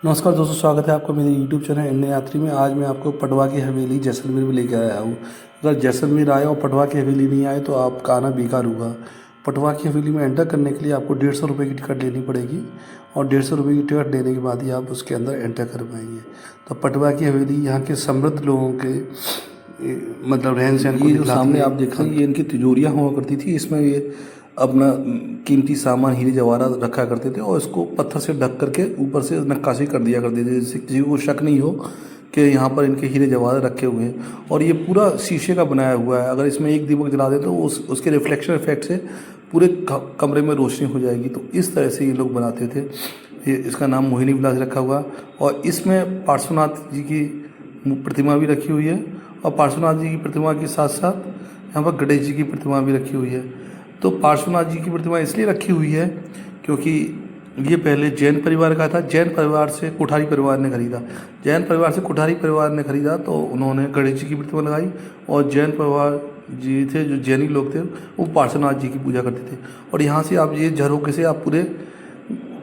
नमस्कार दोस्तों, स्वागत है आपका मेरे YouTube चैनल इंडियन यात्री में। आज मैं आपको पटवा की हवेली जैसलमेर में लेके आया हूँ। अगर जैसलमेर आए और पटवा की हवेली नहीं आए तो आपका आना बेकार होगा। पटवा की हवेली में एंटर करने के लिए आपको 150 रुपये की टिकट लेनी पड़ेगी और 150 रुपये की टिकट लेने के बाद ही आप उसके अंदर एंटर कर पाएंगे। तो पटवा की हवेली यहाँ के समृद्ध लोगों के मतलब रहन सहन को, ये जो सामने आप देख रहे हैं ये इनकी तिजोरियाँ हुआ करती थी। इसमें ये अपना कीमती सामान हीरे जवाहरात रखा करते थे और इसको पत्थर से ढक करके ऊपर से नक्काशी कर दिया करते थे, जिससे किसी को शक नहीं हो कि यहाँ पर इनके हीरे जवाहरात रखे हुए हैं। और ये पूरा शीशे का बनाया हुआ है। अगर इसमें एक दीपक जला दे तो उसके रिफ्लेक्शन इफेक्ट से पूरे कमरे में रोशनी हो जाएगी। तो इस तरह से ये लोग बनाते थे। ये इसका नाम मोहिनी विलास रखा हुआ और इसमें पार्श्वनाथ जी की प्रतिमा भी रखी हुई है और पार्श्वनाथ जी की प्रतिमा के साथ साथ यहाँ पर गणेश जी की प्रतिमा भी रखी हुई है। तो पार्श्वनाथ जी की प्रतिमा इसलिए रखी हुई है क्योंकि ये पहले जैन परिवार का था। जैन परिवार से कोठारी परिवार ने खरीदा। जैन परिवार से कोठारी परिवार ने खरीदा तो उन्होंने गणेश जी की प्रतिमा लगाई और जैन परिवार जी थे, जो जैनी लोग थे, वो पार्श्वनाथ जी की पूजा करते थे। और यहाँ से आप ये झरोखे से आप पूरे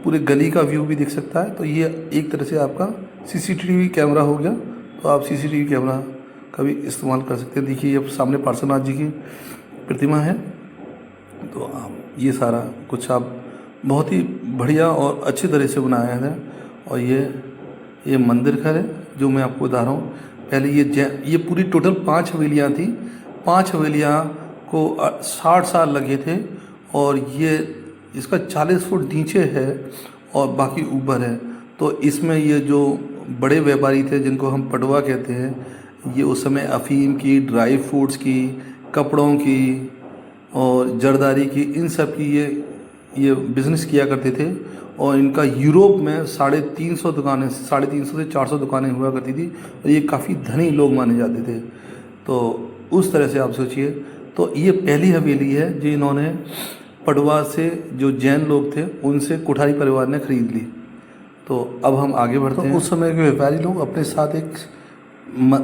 पूरे गली का व्यू भी देख सकता है। तो ये एक तरह से आपका CCTV कैमरा हो गया। तो आप CCTV कैमरा का भी इस्तेमाल कर सकते हैं। देखिए ये सामने पार्श्वनाथ जी की प्रतिमा है। तो आप ये सारा कुछ आप बहुत ही बढ़िया और अच्छी तरह से बनाया है। और ये मंदिर घर है जो मैं आपको बता रहा हूँ। पहले ये पूरी टोटल 5 हवेलियाँ थी। 5 हवेलियाँ को 60 साल लगे थे और ये इसका 40 फुट नीचे है और बाकी ऊपर है। तो इसमें ये जो बड़े व्यापारी थे जिनको हम पटवा कहते हैं, ये उस समय अफ़ीम की, ड्राई फ्रूट्स की, कपड़ों की और जरदारी की, इन सब की ये बिज़नेस किया करते थे। और इनका यूरोप में 350 दुकानें, 350 से 400 दुकानें हुआ करती थी और ये काफ़ी धनी लोग माने जाते थे। तो उस तरह से आप सोचिए। तो ये पहली हवेली है जो इन्होंने पटवा से, जो जैन लोग थे, उनसे कोठारी परिवार ने खरीद ली। तो अब हम आगे बढ़ते हैं। उस समय के व्यापारी लोग अपने साथ एक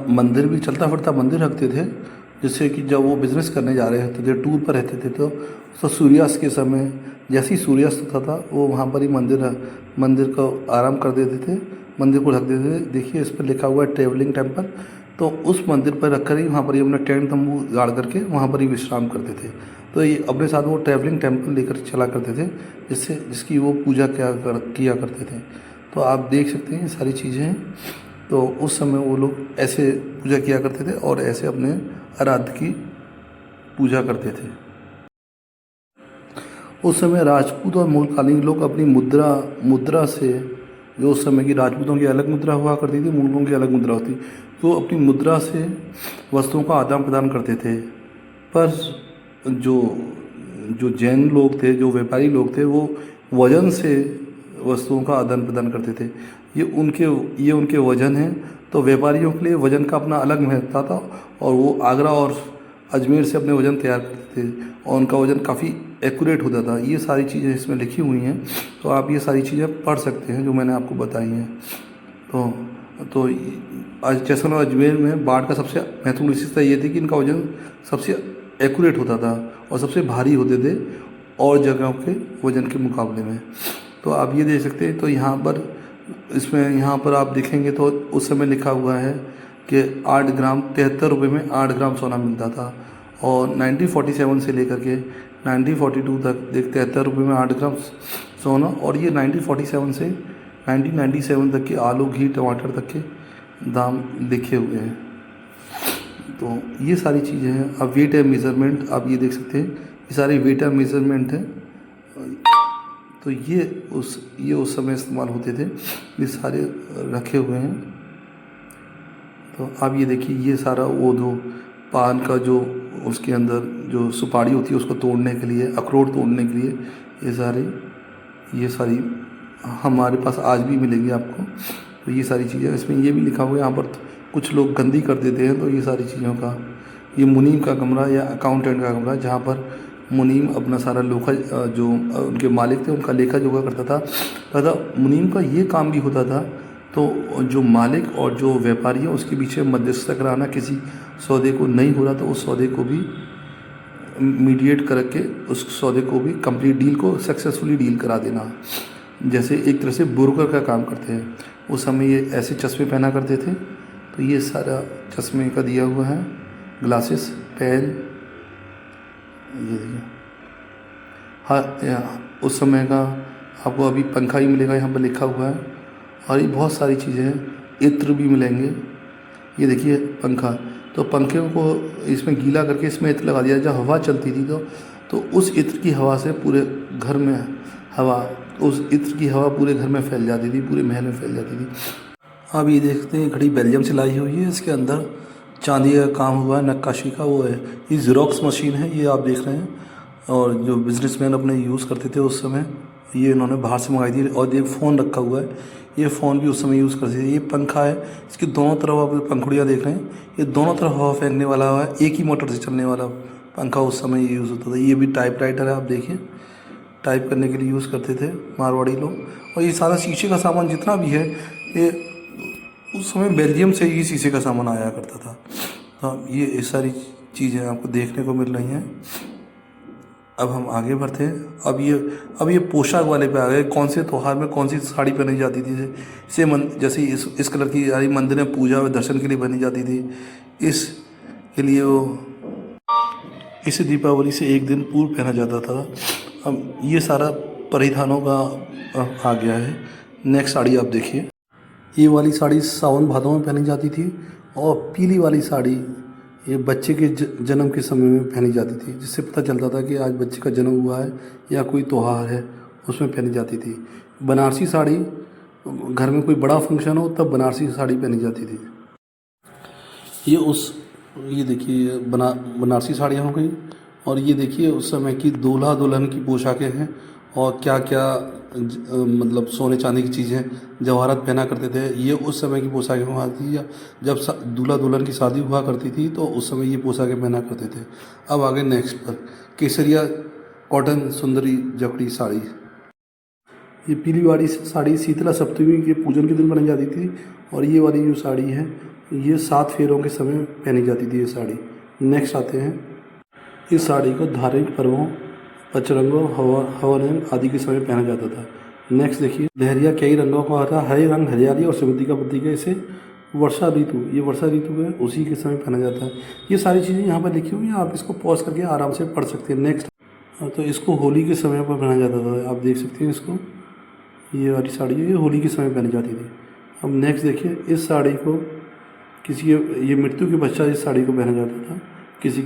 मंदिर भी, चलता फिरता मंदिर रखते थे, जिससे कि जब वो बिज़नेस करने जा रहे होते थे, टूर पर रहते थे, तो सूर्यास्त के समय जैसे ही सूर्यास्त होता था वो वहाँ पर ही मंदिर को आराम कर देते थे, मंदिर को ढक देते थे। देखिए इस पर लिखा हुआ है ट्रैवलिंग टेम्पल। तो उस मंदिर पर रख कर ही वहाँ पर ही अपना टेंट तंबू गाड़ करके वहाँ पर ही विश्राम करते थे। तो ये अपने साथ वो ट्रैवलिंग टेम्पल लेकर चला करते थे, जिसकी वो पूजा किया करते थे। तो आप देख सकते हैं ये सारी चीज़ें हैं। तो उस समय वो लोग ऐसे पूजा किया करते थे और ऐसे अपने आराध्य की पूजा करते थे। उस समय राजपूत और मूलकालीन लोग अपनी मुद्रा से, जो उस समय की राजपूतों की अलग मुद्रा हुआ करती थी, मूलों की अलग मुद्रा होती, तो अपनी मुद्रा से वस्तुओं का आदान प्रदान करते थे। पर जो जैन लोग थे, जो व्यापारी लोग थे, वो वजन से वस्तुओं का आदान प्रदान करते थे। ये उनके वजन हैं। तो व्यापारियों के लिए वजन का अपना अलग महत्व था और वो आगरा और अजमेर से अपने वजन तैयार करते थे और उनका वजन काफ़ी एक्यूरेट होता था। ये सारी चीज़ें इसमें लिखी हुई हैं। तो आप ये सारी चीज़ें पढ़ सकते हैं जो मैंने आपको बताई हैं। तो आज जैसलमेर अजमेर में बाढ़ का सबसे महत्वपूर्ण विशेषता ये थी कि इनका वजन सबसे एक्यूरेट होता था और सबसे भारी होते थे और जगहों के वजन के मुकाबले में। तो आप ये देख सकते हैं। तो यहाँ पर आप देखेंगे तो उस समय लिखा हुआ है कि 8 ग्राम 73 रुपये में 8 ग्राम सोना मिलता था। और 1947 से लेकर के 1942 तक 73 रुपये में 8 ग्राम सोना। और ये 1947 से 1997 तक के आलू, घी, टमाटर तक के दाम लिखे हुए हैं। तो ये सारी चीज़ें हैं। अब वेट एंड मेज़रमेंट आप ये देख सकते हैं, ये सारे वेट एंड मेज़रमेंट हैं। तो ये उस समय इस्तेमाल होते थे, ये सारे रखे हुए हैं। तो आप ये देखिए, ये सारा वो जो पान का जो उसके अंदर जो सुपारी होती है उसको तोड़ने के लिए, अखरोट तोड़ने के लिए, ये सारी हमारे पास आज भी मिलेंगी आपको। तो ये सारी चीज़ें, इसमें ये भी लिखा हुआ है यहाँ पर कुछ लोग गंदी कर देते हैं। तो ये सारी चीज़ों का, ये मुनीम का कमरा या अकाउंटेंट का कमरा, जहाँ पर मुनीम अपना सारा लोखा, जो उनके मालिक थे उनका लेखा जोखा करता था। मुनीम का ये काम भी होता था। तो जो मालिक और जो व्यापारी है उसके पीछे मध्यस्थता कराना, किसी सौदे को नहीं हो रहा तो उस सौदे को भी मीडिएट करके उस सौदे को भी कंप्लीट डील को सक्सेसफुली डील करा देना। जैसे एक तरह से बुरकर का काम करते हैं। उस समय ये ऐसे चश्मे पहना करते थे। तो ये सारा चश्मे का दिया हुआ है, ग्लासेस, पेन, ये देखिए। हाँ, उस समय का आपको अभी पंखा ही मिलेगा, यहाँ पर लिखा हुआ है। और ये बहुत सारी चीज़ें हैं, इत्र भी मिलेंगे। ये देखिए पंखा, तो पंखे को इसमें गीला करके इसमें इत्र लगा दिया। जब हवा चलती थी तो उस इत्र की हवा से पूरे घर में हवा, उस इत्र की हवा पूरे घर में फैल जाती थी, पूरे महल में फैल जाती थी। अब ये देखते हैं घड़ी बेल्जियम से लाई हुई है, इसके अंदर चांदी का काम हुआ है, नक्काशी का वो है। ये ज़ेरॉक्स मशीन है, ये आप देख रहे हैं। और जो बिजनेसमैन अपने यूज़ करते थे उस समय, ये इन्होंने बाहर से मंगाई थी। और ये फ़ोन रखा हुआ है, ये फ़ोन भी उस समय यूज़ करते थे। ये पंखा है, इसकी दोनों तरफ आप पंखुड़ियाँ देख रहे हैं, ये दोनों तरफ हवा फेंकने वाला है, एक ही मोटर से चलने वाला पंखा उस समय ये यूज़ होता था। ये भी टाइपराइटर है, आप देखिए, टाइप करने के लिए यूज़ करते थे मारवाड़ी लोग। और ये सारा शीशे का सामान जितना भी है, ये उस समय बेल्जियम से ही शीशे का सामान आया करता था। तो ये सारी चीज़ें आपको देखने को मिल रही हैं। अब हम आगे बढ़ते हैं। अब ये पोशाक वाले पे आ गए। कौन से त्यौहार में कौन सी साड़ी पहनी जाती थी, जैसे इस कलर की सारी मंदिर में पूजा व दर्शन के लिए पहनी जाती थी। इसके लिए वो इसे दीपावली से एक दिन पूर्व पहना जाता था। अब ये सारा परिधानों का आ गया है। नेक्स्ट साड़ी आप देखिए, ये वाली साड़ी सावन भादों में पहनी जाती थी। और पीली वाली साड़ी ये बच्चे के जन्म के समय में पहनी जाती थी, जिससे पता चलता था कि आज बच्चे का जन्म हुआ है या कोई त्यौहार है, उसमें पहनी जाती थी। बनारसी साड़ी, घर में कोई बड़ा फंक्शन हो तब बनारसी साड़ी पहनी जाती थी। ये देखिए बनारसी साड़ियाँ हो गई। और ये देखिए उस समय की दूल्हा दुल्हन की पोशाकें हैं। और क्या क्या मतलब सोने चांदी की चीज़ें जवाहरात पहना करते थे, ये उस समय की पोशाकें हुआ थी। या जब दूल्हा दुल्हन की शादी हुआ करती थी तो उस समय ये पोशाकें पहना करते थे। अब आगे नेक्स्ट पर केसरिया कॉटन सुंदरी जकड़ी साड़ी। ये पीली वाली साड़ी शीतला सप्तमी के पूजन के दिन पहनी जाती थी। और ये वाली जो साड़ी है, ये 7 फेरों के समय पहनी जाती थी ये साड़ी। नेक्स्ट आते हैं, इस साड़ी को धार्मिक पर्वों, पचरंगों, हवन आदि के समय पहना जाता था। नेक्स्ट देखिए, लहरिया कई रंगों का आता है। हरे रंग हरियाली और समृद्धि का प्रतीक है। इसे वर्षा ऋतु, ये वर्षा ऋतु है उसी के समय पहना जाता है। ये सारी चीज़ें यहाँ पर लिखी हुई हैं, आप इसको पॉज करके आराम से पढ़ सकते हैं। नेक्स्ट, तो इसको होली के समय पर पहना जाता था, आप देख सकते हैं इसको। ये वाली साड़ी है, ये होली के समय पहनी जाती थी। अब नेक्स्ट देखिए, इस साड़ी को ये मृत्यु के पश्चात इस साड़ी को पहना जाता था, किसी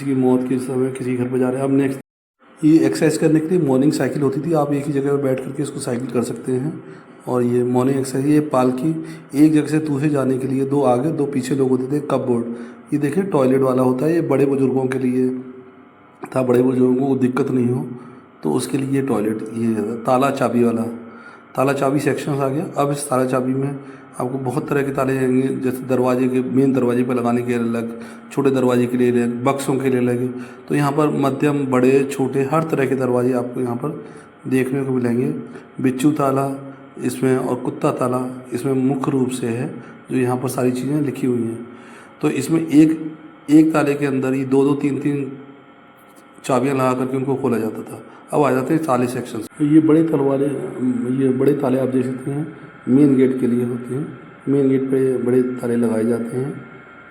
की मौत के समय किसी घर पर जा रहे हैं। अब नेक्स्ट, ये एक्सरसाइज करने के लिए मॉर्निंग साइकिल होती थी, आप एक ही जगह पर बैठ करके इसको साइकिल कर सकते हैं। और ये मॉर्निंग एक्सरसाइज, ये पालकी एक जगह से दूसरे जाने के लिए 2 आगे 2 पीछे लोग होते थे। कपबोर्ड, ये देखिए टॉयलेट वाला होता है, ये बड़े बुजुर्गों के लिए था, बड़े बुजुर्गों को दिक्कत नहीं हो तो उसके लिए टॉयलेट। ये ताला चाबी वाला, ताला चाबी सेक्शन आ गया। अब इस ताला चाबी में आपको बहुत तरह के ताले आएंगे, जैसे दरवाजे के मेन दरवाजे पर लगाने के अलग, छोटे दरवाजे के लिए अलग, बक्सों के लिए अलग। तो यहाँ पर मध्यम, बड़े, छोटे हर तरह के दरवाजे आपको यहाँ पर देखने को मिलेंगे। बिच्छू ताला इसमें और कुत्ता ताला इसमें मुख्य रूप से है, जो यहाँ पर सारी चीज़ें लिखी हुई हैं। तो इसमें एक ताले के अंदर ही 2-2, 3-3 चाबियाँ लगा करके उनको खोला जाता था। अब आ जाते हैं ताले सेक्शन। ये बड़े ताले आप देख सकते हैं, मेन गेट के लिए होते हैं। मेन गेट पे बड़े ताले लगाए जाते हैं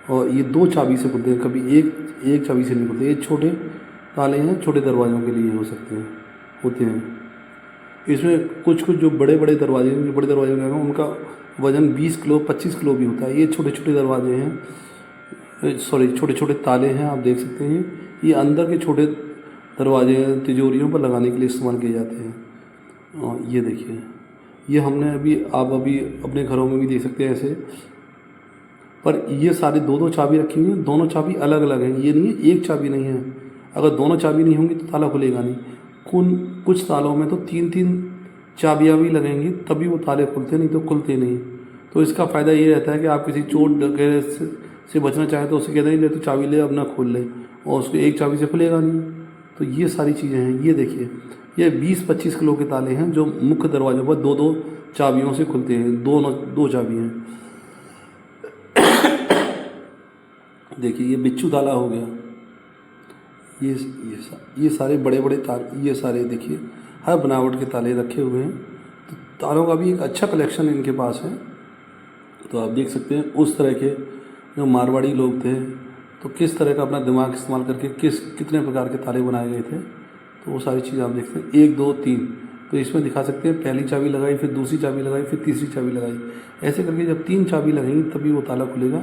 और ये 2 चाबी से खुलते हैं, कभी एक चाबी से नहीं खुलते। ये छोटे ताले हैं, छोटे दरवाज़ों के लिए होते हैं। इसमें कुछ जो बड़े दरवाजे हैं, जो बड़े दरवाजे हैं उनका वज़न 20 किलो 25 किलो भी होता है। ये छोटे छोटे दरवाजे हैं, छोटे छोटे ताले हैं, आप देख सकते हैं। ये अंदर के छोटे दरवाजे तिजोरियों पर लगाने के लिए इस्तेमाल किए जाते हैं। और ये देखिए, ये हमने आप अभी अपने घरों में भी देख सकते हैं ऐसे। पर ये सारे 2-2 चाबी रखी हुई हैं, दोनों चाबी अलग अलग हैं, ये नहीं है एक चाबी नहीं है। अगर दोनों चाबी नहीं होंगी तो ताला खुलेगा नहीं। कुछ तालों में तो 3-3 चाबियाँ भी लगेंगी तभी वो ताले खुलते, नहीं तो खुलते नहीं। तो इसका फ़ायदा ये रहता है कि आप किसी चोर डकैत से बचना चाहें तो उसे कहते हैं ले तो चाबी ले, अब ना खोल ले, और उसको एक चाबी से खुलेगा नहीं। तो ये सारी चीज़ें हैं। ये देखिए, ये 20-25 किलो के ताले हैं जो मुख्य दरवाज़ों पर 2-2 चाबियों से खुलते हैं। 2 चाबी हैं। देखिए, ये बिच्छू ताला हो गया। ये सारे बड़े ताले, ये सारे देखिए हर बनावट के ताले रखे हुए हैं। तो तालों का भी एक अच्छा कलेक्शन इनके पास है। तो आप देख सकते हैं उस तरह के जो मारवाड़ी लोग थे तो किस तरह का अपना दिमाग इस्तेमाल करके कितने प्रकार के ताले बनाए गए थे। तो वो सारी चीज़ आप देखते हैं 1 2 3। तो इसमें दिखा सकते हैं पहली चाबी लगाई, फिर दूसरी चाबी लगाई, फिर तीसरी चाबी लगाई। ऐसे करके जब 3 चाबी लगेंगी तभी वो ताला खुलेगा,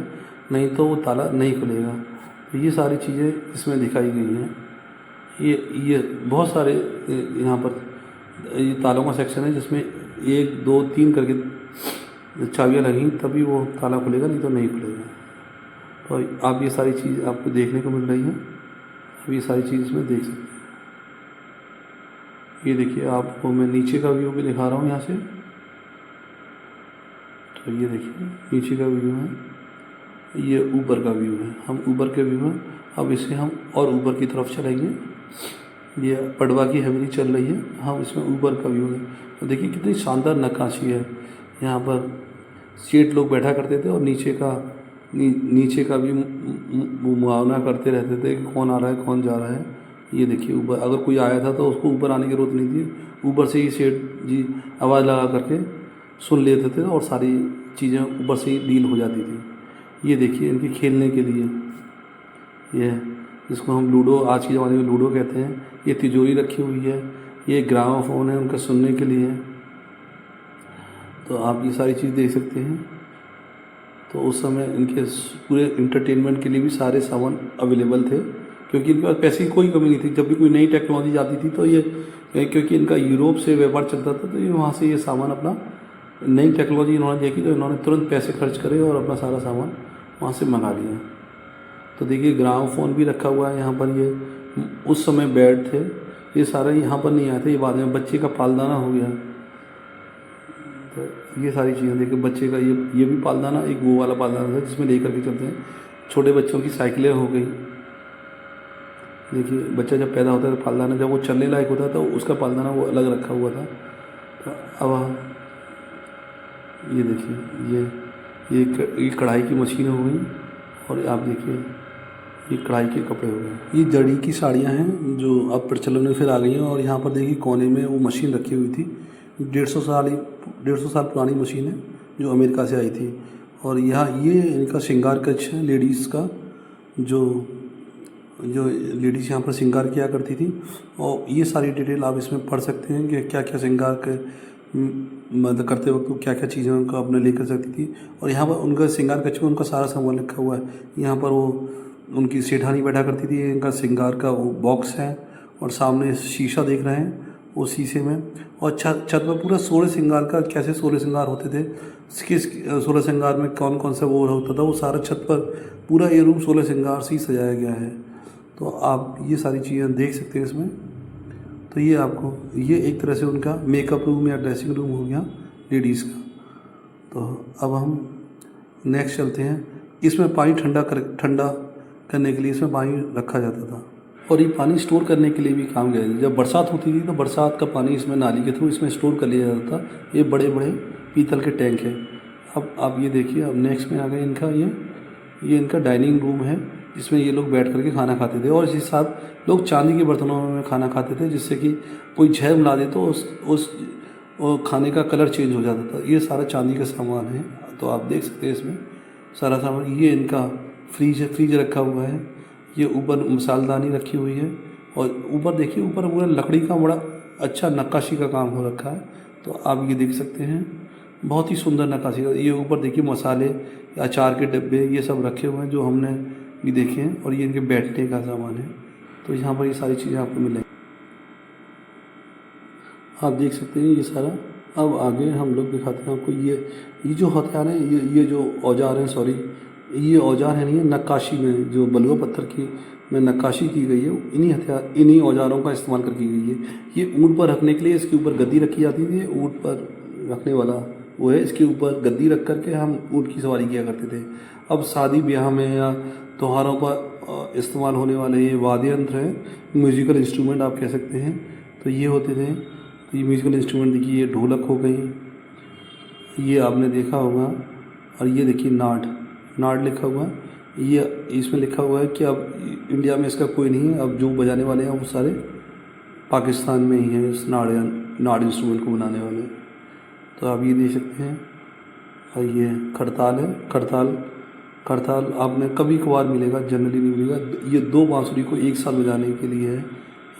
नहीं तो वो ताला नहीं खुलेगा। तो ये सारी चीज़ें इसमें दिखाई गई हैं। ये बहुत सारे यहाँ पर ये तालों का सेक्शन है जिसमें 1 2 3 करके चाबियाँ लगेंगी तभी वो ताला खुलेगा, नहीं तो नहीं खुलेगा। तो आप ये सारी चीज़ आपको देखने को मिल रही है। आप ये सारी चीज़ इसमें देख सकते हैं। ये देखिए आपको मैं नीचे का व्यू भी दिखा रहा हूँ यहाँ से। तो ये देखिए नीचे का व्यू है, ये ऊपर का व्यू है। हम ऊपर के व्यू में अब इसे हम और ऊपर की तरफ चलेंगे। ये पडवा की हवेली चल रही है, हम इसमें ऊपर का व्यू है। तो देखिए कितनी शानदार नक्काशी है। यहाँ पर सेठ लोग बैठा करते थे और नीचे का भी मुआवना करते रहते थे कि कौन आ रहा है कौन जा रहा है। ये देखिए ऊपर अगर कोई आया था तो उसको ऊपर आने की ज़रूरत नहीं थी, ऊपर से ही सेठ जी आवाज़ लगा करके सुन लेते थे और सारी चीज़ें ऊपर से ही डील हो जाती थी। ये देखिए इनके खेलने के लिए ये जिसको हम लूडो आज के ज़माने में लूडो कहते हैं, ये तिजोरी रखी हुई है। ये ग्रामोफोन है उनका सुनने के लिए। तो आप ये सारी चीज़ देख सकते हैं। तो उस समय इनके पूरे इंटरटेनमेंट के लिए भी सारे सामान अवेलेबल थे, क्योंकि इनके पास पैसे की कोई कमी नहीं थी। जब भी कोई नई टेक्नोलॉजी जाती थी तो ये क्योंकि इनका यूरोप से व्यापार चलता था तो ये वहाँ से ये सामान अपना नई टेक्नोलॉजी इन्होंने देखी तो इन्होंने तुरंत पैसे खर्च करे और अपना सारा सामान वहाँ से मंगा लिया। तो देखिए ग्रामोफोन भी रखा हुआ है यहाँ पर। ये उस समय बेड थे, ये सारा यहाँ पर नहीं आए थे, ये बाद में बच्चे का पालदाना हो गया। तो ये सारी चीज़ें देखिए बच्चे का ये भी पालदाना, एक वो वाला पालदाना था जिसमें लेकर के चलते हैं। छोटे बच्चों की साइकिलें हो गई। देखिए बच्चा जब पैदा होता है तो पालदाना, जब वो चलने लायक होता है तो उसका पालदाना वो अलग रखा हुआ था। तो अब ये देखिए ये कढ़ाई की मशीन हो गई। और आप देखिए ये कढ़ाई के कपड़े हो गए। ये जड़ी की साड़ियाँ हैं जो अब प्रचलन में फिर आ गई हैं। और यहाँ पर देखिए कोने में वो मशीन रखी हुई थी, 150 साल पुरानी मशीन है जो अमेरिका से आई थी। और यहाँ ये इनका श्रृंगार कक्ष है लेडीज़ का, जो लेडीज़ यहाँ पर श्रृंगार किया करती थी। और ये सारी डिटेल आप इसमें पढ़ सकते हैं कि क्या क्या श्रृंगार के मतलब करते वक्त क्या क्या चीज़ें उनका अपने लेकर सकती थी। और यहाँ पर उनका श्रृंगार कक्ष में उनका सारा सामान लिखा हुआ है। यहाँ पर वो उनकी सेठानी बैठा करती थी, इनका श्रृंगार का वो बॉक्स है। और सामने शीशा देख रहे हैं, वो शीशे में। और छत पर पूरा 16 श्रृंगार का कैसे 16 श्रृंगार होते थे, किस 16 श्रृंगार में कौन कौन सा वो होता था, वो सारा छत पर पूरा ये रूम 16 श्रृंगार से ही सजाया गया है। तो आप ये सारी चीज़ें देख सकते हैं इसमें। तो ये आपको ये एक तरह से उनका मेकअप रूम या ड्रेसिंग रूम हो गया लेडीज़ का। तो अब हम नेक्स्ट चलते हैं। इसमें पानी ठंडा करने के लिए इसमें पानी रखा जाता था। और ये पानी स्टोर करने के लिए भी काम किया जाता था। जब बरसात होती थी तो बरसात का पानी इसमें नाली के थ्रू इसमें स्टोर कर लिया जाता था। ये बड़े बड़े पीतल के टैंक हैं। अब आप ये देखिए, अब नेक्स्ट में आ गए इनका ये इनका डाइनिंग रूम है जिसमें ये लोग बैठ करके खाना खाते थे। और इसी साथ लोग चांदी के बर्तनों में खाना खाते थे, जिससे कि कोई जहर मिला दे तो उस खाने का कलर चेंज हो जाता था। ये सारा चांदी का सामान है। तो आप देख सकते हैं इसमें सारा सामान। ये इनका फ्रीज रखा हुआ है। ये ऊपर मसालदानी रखी हुई है। और ऊपर देखिए, ऊपर पूरा लकड़ी का बड़ा अच्छा नक्काशी का काम हो रखा है। तो आप ये देख सकते हैं, बहुत ही सुंदर नक्काशी का। ये ऊपर देखिए मसाले, अचार के डब्बे, ये सब रखे हुए हैं जो हमने भी देखे हैं। और ये इनके बैठने का सामान है। तो यहाँ पर ये सारी चीज़ें आपको मिलेंगी, आप देख सकते हैं ये सारा। अब आगे हम लोग दिखाते हैं आपको ये जो हथियार हैं, ये जो औजार हैं, सॉरी ये औजार है नहीं है, नक्काशी में जो बलुआ पत्थर की में नक्काशी की गई है, इन्हीं औजारों का इस्तेमाल कर की गई है। ये ऊँट पर रखने के लिए इसके ऊपर गद्दी रखी जाती थी। ऊँट पर रखने वाला वो है, इसके ऊपर गद्दी रख करके हम ऊँट की सवारी किया करते थे। अब शादी ब्याह में या त्योहारों पर इस्तेमाल होने वाले ये वाद्य यंत्र हैं, म्यूजिकल इंस्ट्रूमेंट आप कह सकते हैं। तो ये होते थे। तो ये म्यूजिकल इंस्ट्रूमेंट देखिए, ये ढोलक हो गई, ये आपने देखा होगा। और ये देखिए नाड लिखा हुआ है। ये इसमें लिखा हुआ है कि अब इंडिया में इसका कोई नहीं है, अब जो बजाने वाले हैं वो सारे पाकिस्तान में ही है इस नाड़ इंस्ट्रूमेंट को बनाने वाले। तो आप ये देख सकते हैं। और ये खड़ताल है। खड़ताल आपने कभी कभार मिलेगा, जनरली नहीं मिलेगा। ये 2 बांसुरी को एक साथ बजाने के लिए है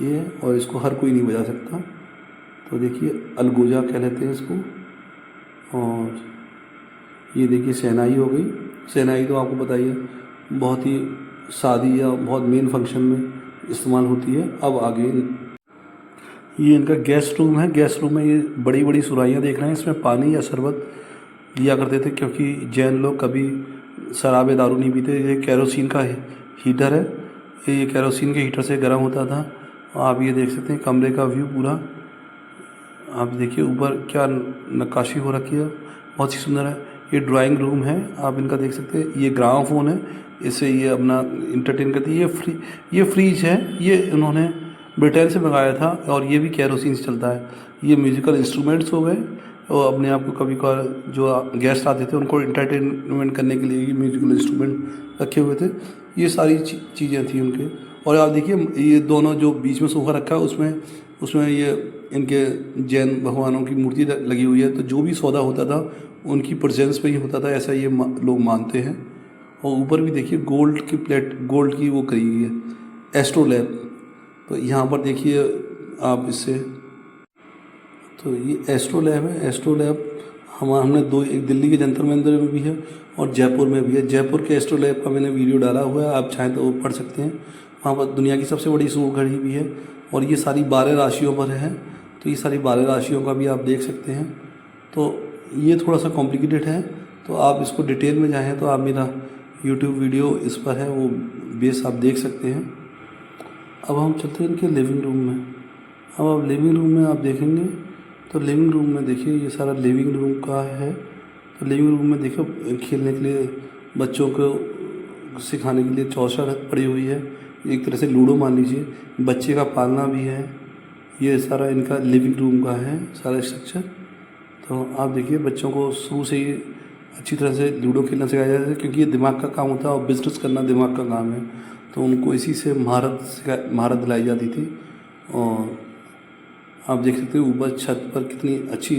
ये, और इसको हर कोई नहीं बजा सकता। तो देखिए अलगोजा कह लेते हैं इसको। और ये देखिए शहनाई हो गई। शहनाई तो आपको पता ही है, बहुत ही शादी या बहुत मेन फंक्शन में इस्तेमाल होती है। अब आगे ये इनका गेस्ट रूम है। गेस्ट रूम में ये बड़ी बड़ी सुराहियाँ देख रहे हैं, इसमें पानी या शरबत दिया करते थे, क्योंकि जैन लोग कभी शराब या दारू नहीं पीते। ये केरोसिन का हीटर है, ये केरोसिन के हीटर से गर्म होता था। आप ये देख सकते हैं कमरे का व्यू पूरा। आप देखिए ऊपर क्या नक्काशी हो रखी है, बहुत ही सुंदर है। ये ड्राइंग रूम है, आप इनका देख सकते हैं। ये ग्रामोफोन है, इससे ये अपना इंटरटेन करती है। ये फ्रिज है, ये इन्होंने ब्रिटेन से मंगाया था, और ये भी केरोसिन से चलता है। ये म्यूज़िकल इंस्ट्रूमेंट्स हो गए, और अपने आप को कभी कभार जो गेस्ट आते थे उनको इंटरटेनमेंट करने के लिए ये म्यूज़िकल इंस्ट्रूमेंट रखे हुए थे। ये सारी चीज़ें थी उनके। और आप देखिए ये दोनों जो बीच में सोफ़ा रखा है, उसमें ये इनके जैन भगवानों की मूर्ति लगी हुई है। तो जो भी सौदा होता था उनकी प्रेजेंस में ही होता था, ऐसा ये लोग मानते हैं। और ऊपर भी देखिए गोल्ड की वो करी हुई है एस्ट्रोलैब। तो यहाँ पर देखिए आप इससे, तो ये एस्ट्रोलैब है। एस्ट्रोलैब हमने एक दिल्ली के जंतर मंदिर में भी है और जयपुर में भी है। जयपुर के एस्ट्रोलैब का मैंने वीडियो डाला हुआ है, आप चाहें तो वो पढ़ सकते हैं। वहाँ पर दुनिया की सबसे बड़ी सूर्य घड़ी भी है, और ये सारी 12 राशियों पर है। तो ये सारी 12 राशियों का भी आप देख सकते हैं। तो ये थोड़ा सा कॉम्प्लिकेटेड है, तो आप इसको डिटेल में चाहें तो आप मेरा यूट्यूब वीडियो इस पर है, वो बेस आप देख सकते हैं। अब हम चलते हैं इनके लिविंग रूम में। अब आप लिविंग रूम में आप देखेंगे तो लिविंग रूम में देखिए ये सारा लिविंग रूम का है। तो लिविंग रूम में देखिए खेलने के लिए, बच्चों को सिखाने के लिए चौसर पड़ी हुई है, एक तरह से लूडो मान लीजिए। बच्चे का पालना भी है। ये सारा इनका लिविंग रूम का है सारा स्ट्रक्चर। तो आप देखिए बच्चों को शुरू से ही अच्छी तरह से लूडो खेलना सिखाया जाता है, क्योंकि ये दिमाग का काम होता है और बिजनेस करना दिमाग का काम है। तो उनको इसी से महारत दिलाई जाती थी। और आप देख सकते हो ऊपर छत पर कितनी अच्छी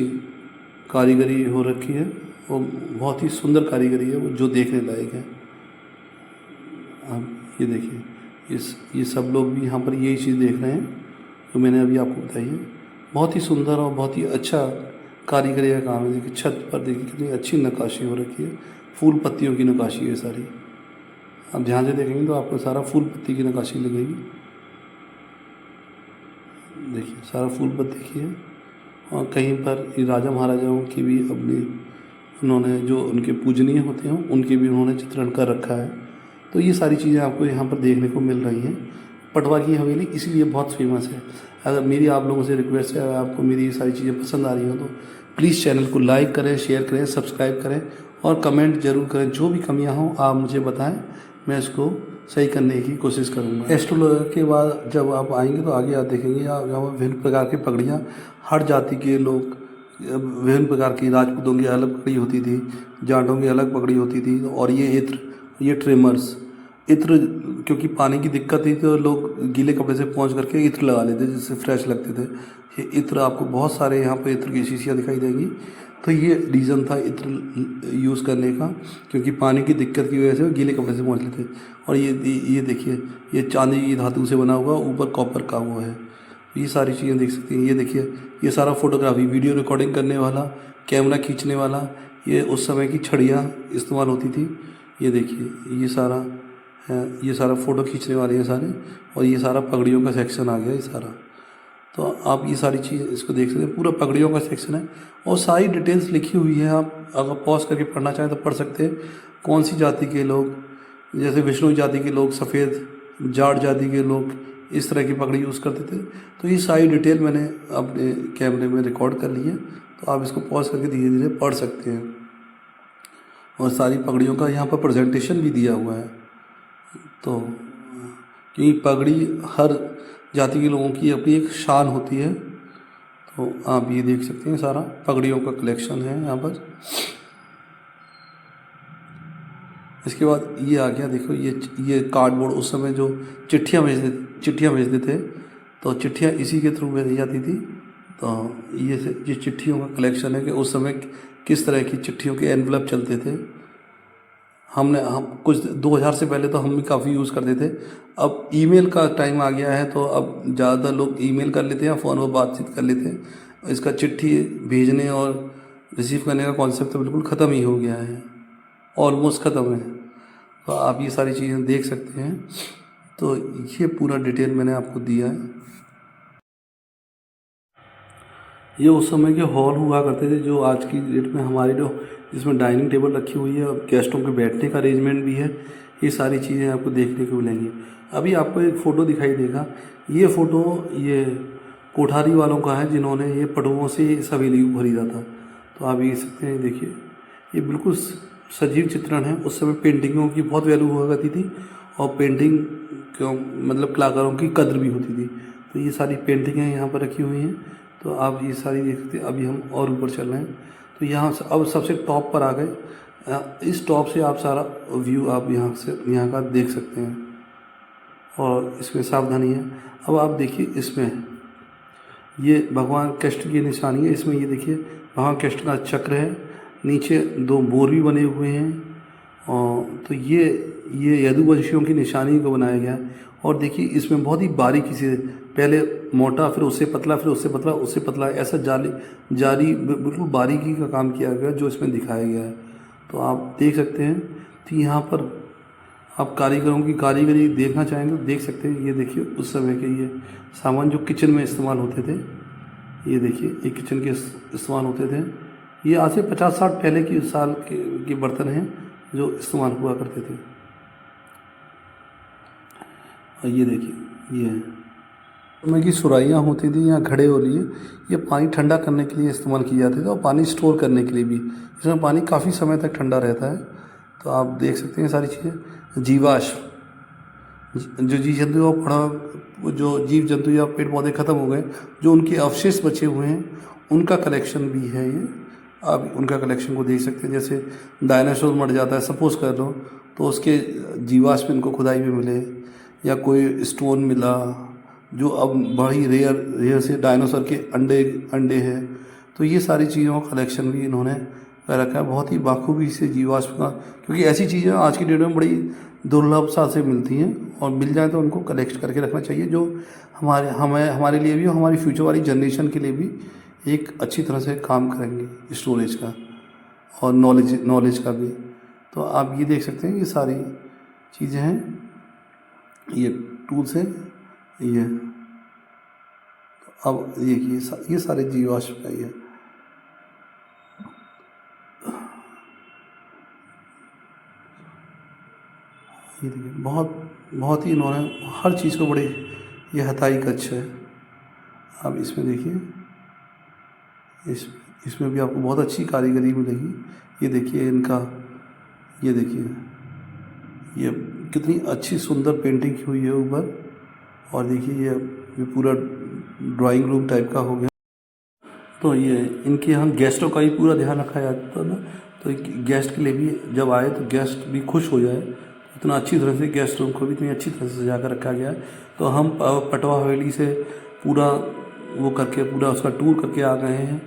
कारीगरी हो रखी है, और बहुत ही सुंदर कारीगरी है वो, जो देखने लायक है। आप ये देखिए ये सब लोग भी यहाँ पर यही चीज़ देख रहे हैं जो मैंने अभी आपको बताई है। बहुत ही सुंदर और बहुत ही अच्छा कारीगरी का काम है। देखिए छत पर देखिए कितनी अच्छी नक्काशी हो रखी है, फूल पत्तियों की नक्काशी है सारी। आप ध्यान से देखेंगे तो आपको सारा फूल पत्ती की नक्काशी लगेगी। देखिए सारा फूल पत्ती की है। और कहीं पर राजा महाराजाओं की भी अपनी उन्होंने जो उनके पूजनीय होते हैं उनके भी उन्होंने चित्रण कर रखा है। तो ये सारी चीज़ें आपको यहाँ पर देखने को मिल रही हैं। पटवा की हवेली इसीलिए बहुत फेमस है। अगर मेरी आप लोगों से रिक्वेस्ट है, अगर आपको मेरी ये सारी चीज़ें पसंद आ रही हो तो प्लीज़ चैनल को लाइक करें, शेयर करें, सब्सक्राइब करें, और कमेंट ज़रूर करें। जो भी कमियां हों आप मुझे बताएं, मैं इसको सही करने की कोशिश करूँगा। एस्ट्रोलॉजी के बाद जब आप आएंगे तो आगे आप देखेंगे यहाँ विभिन्न प्रकार की पगड़ियाँ, हर जाति के लोग, विभिन्न प्रकार की, राजपूतों की अलग पगड़ी होती थी, जाटों की अलग पगड़ी होती थी। और ये इत्र, ये ट्रिमर्स, इत्र क्योंकि पानी की दिक्कत थी तो लोग गीले कपड़े से पोंछ करके इत्र लगा लेते जिससे फ्रेश लगते थे। ये इत्र आपको बहुत सारे यहाँ पे इत्र की शीशियाँ दिखाई देंगी। तो ये रीज़न था इत्र यूज़ करने का, क्योंकि पानी की दिक्कत की वजह से वो गीले कपड़े से पोंछ लेते। और ये देखिए ये चांदी की धातु से बना हुआ, ऊपर कॉपर का वो है। ये सारी चीज़ें देख सकती हैं। ये देखिए ये सारा फोटोग्राफी, वीडियो रिकॉर्डिंग करने वाला, कैमरा खींचने वाला, ये उस समय की छड़ियाँ इस्तेमाल होती थी। ये देखिए ये सारा है, ये सारा फ़ोटो खींचने वाले हैं सारे। और ये सारा पगड़ियों का सेक्शन आ गया ये सारा। तो आप ये सारी चीज़ इसको देख सकते हैं, पूरा पगड़ियों का सेक्शन है और सारी डिटेल्स लिखी हुई है। आप अगर पॉज करके पढ़ना चाहें तो पढ़ सकते हैं। कौन सी जाति के लोग, जैसे विष्णु जाति के लोग सफ़ेद, जाट जाति के लोग इस तरह की पगड़ी यूज़ करते थे। तो ये सारी डिटेल मैंने अपने कैमरे में रिकॉर्ड कर ली है, तो आप इसको पॉज करके धीरे धीरे पढ़ सकते हैं। और सारी पगड़ियों का यहाँ पर प्रेजेंटेशन भी दिया हुआ है। तो क्योंकि पगड़ी हर जाति के लोगों की अपनी एक शान होती है। तो आप ये देख सकते हैं सारा पगड़ियों का कलेक्शन है यहाँ पर। इसके बाद ये आ गया, देखो ये कार्डबोर्ड, उस समय जो चिट्ठियाँ भेजते थे तो चिट्ठियाँ इसी के थ्रू भेजी जाती थी। तो ये चिट्ठियों का कलेक्शन है कि उस समय किस तरह की चिट्ठियों के एनवलप चलते थे। हम कुछ 2000 से पहले तो हम भी काफ़ी यूज़ करते थे। अब ईमेल का टाइम आ गया है, तो अब ज़्यादातर लोग ईमेल कर लेते हैं, फ़ोन पर बातचीत कर लेते हैं। इसका चिट्ठी भेजने और रिसीव करने का कॉन्सेप्ट तो बिल्कुल ख़त्म ही हो गया है, ऑलमोस्ट ख़त्म है। तो आप ये सारी चीज़ें देख सकते हैं। तो ये पूरा डिटेल मैंने आपको दिया है। ये उस समय के हॉल हुआ करते थे, जो आज की डेट में हमारे जो जिसमें डाइनिंग टेबल रखी हुई है और गेस्टों के बैठने का अरेंजमेंट भी है। ये सारी चीज़ें आपको देखने को मिलेंगी। अभी आपको एक फ़ोटो दिखाई देगा, ये फ़ोटो ये कोठारी वालों का है, जिन्होंने ये पटुओं से इस हवेली को खरीदा था। तो आप ये सकते हैं, देखिए ये बिल्कुल सजीव चित्रण है। उस समय पेंटिंगों की बहुत वैल्यू हुआ करती थी और पेंटिंग क्यों मतलब कलाकारों की कद्र भी होती थी। तो ये सारी पेंटिंगें यहाँ पर रखी हुई हैं। तो आप ये सारी देख सकते हैं। अभी हम और ऊपर चल रहे हैं, तो यहाँ से अब सबसे टॉप पर आ गए। इस टॉप से आप सारा व्यू आप यहाँ का देख सकते हैं, और इसमें सावधानी है। अब आप देखिए, इसमें ये भगवान कृष्ण की निशानी है। इसमें ये देखिए भगवान कृष्ण का चक्र है, नीचे 2 मोर भी बने हुए हैं। और तो ये यदुवंशियों की निशानी को बनाया गया है। और देखिए इसमें बहुत ही बारीकी से, पहले मोटा, फिर उससे पतला, फिर उससे पतला, उससे पतला, ऐसा जारी बिल्कुल बारीकी का काम किया गया जो इसमें दिखाया गया है। तो आप देख सकते हैं। तो यहाँ पर आप कारीगरों की कारीगरी देखना चाहेंगे तो देख सकते हैं। ये देखिए उस समय के ये सामान जो किचन में इस्तेमाल होते थे, ये देखिए ये किचन के इस्तेमाल होते थे। ये आज से 50-60 पहले की साल के बर्तन हैं जो इस्तेमाल हुआ करते थे। और ये देखिए ये समय की सुराहियाँ होती थी या घड़े हो लिए, ये पानी ठंडा करने के लिए इस्तेमाल किए जाते थे और पानी स्टोर करने के लिए भी। इसमें पानी काफ़ी समय तक ठंडा रहता है। तो आप देख सकते हैं सारी चीज़ें। जीवाश्म, जो जीव जंतु पड़ा, जो जीव जंतु या पेड़ पौधे ख़त्म हो गए, जो उनके अवशेष बचे हुए हैं, उनका कलेक्शन भी है ये। आप उनका कलेक्शन को देख सकते हैं। जैसे डायनासोर मर जाता है सपोज कर लो, तो उसके जीवाश्म इनको खुदाई में मिले, या कोई स्टोन मिला जो अब बड़ी रेयर से डायनासोर के अंडे हैं। तो ये सारी चीज़ों का कलेक्शन भी इन्होंने कर रखा है बहुत ही बाखूबी से जीवाश्म का, क्योंकि ऐसी चीज़ें आज की डेट में बड़ी दुर्लभ सा से मिलती हैं, और मिल जाए तो उनको कलेक्ट करके रखना चाहिए, जो हमारे लिए भी और हमारी फ्यूचर वाली जनरेशन के लिए भी एक अच्छी तरह से काम करेंगे स्टोरेज का और नॉलेज का भी। तो आप ये देख सकते हैं, ये सारी चीज़ें हैं, ये टूल्स हैं ये। अब देखिए ये सारे जीवाश्म का ये देखिए बहुत ही इन्होंने हर चीज़ को बड़े, ये हथाई कच्छ है। अब इसमें देखिए, इसमें भी आपको बहुत अच्छी कारीगरी मिलेगी। ये देखिए इनका, ये देखिए ये कितनी अच्छी सुंदर पेंटिंग की हुई है ऊपर। और देखिए ये पूरा ड्राइंग रूम टाइप का हो गया। तो ये इनके यहाँ गेस्टों का ही पूरा ध्यान रखा जाता है ना। तो गेस्ट के लिए भी जब आए तो गेस्ट भी खुश हो जाए, इतना अच्छी तरह से गेस्ट रूम को भी इतनी अच्छी तरह से सजा कर रखा गया है। तो हम पटवा हवेली से पूरा वो करके पूरा उसका टूर करके आ गए हैं,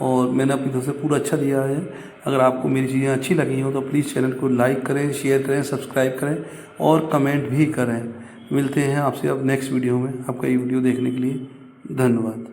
और मैंने अपनी तरफ से पूरा अच्छा दिया है। अगर आपको मेरी चीज़ें अच्छी लगी हो तो प्लीज़ चैनल को लाइक करें, शेयर करें, सब्सक्राइब करें और कमेंट भी करें। मिलते हैं आपसे अब नेक्स्ट वीडियो में। आपका ये वीडियो देखने के लिए धन्यवाद।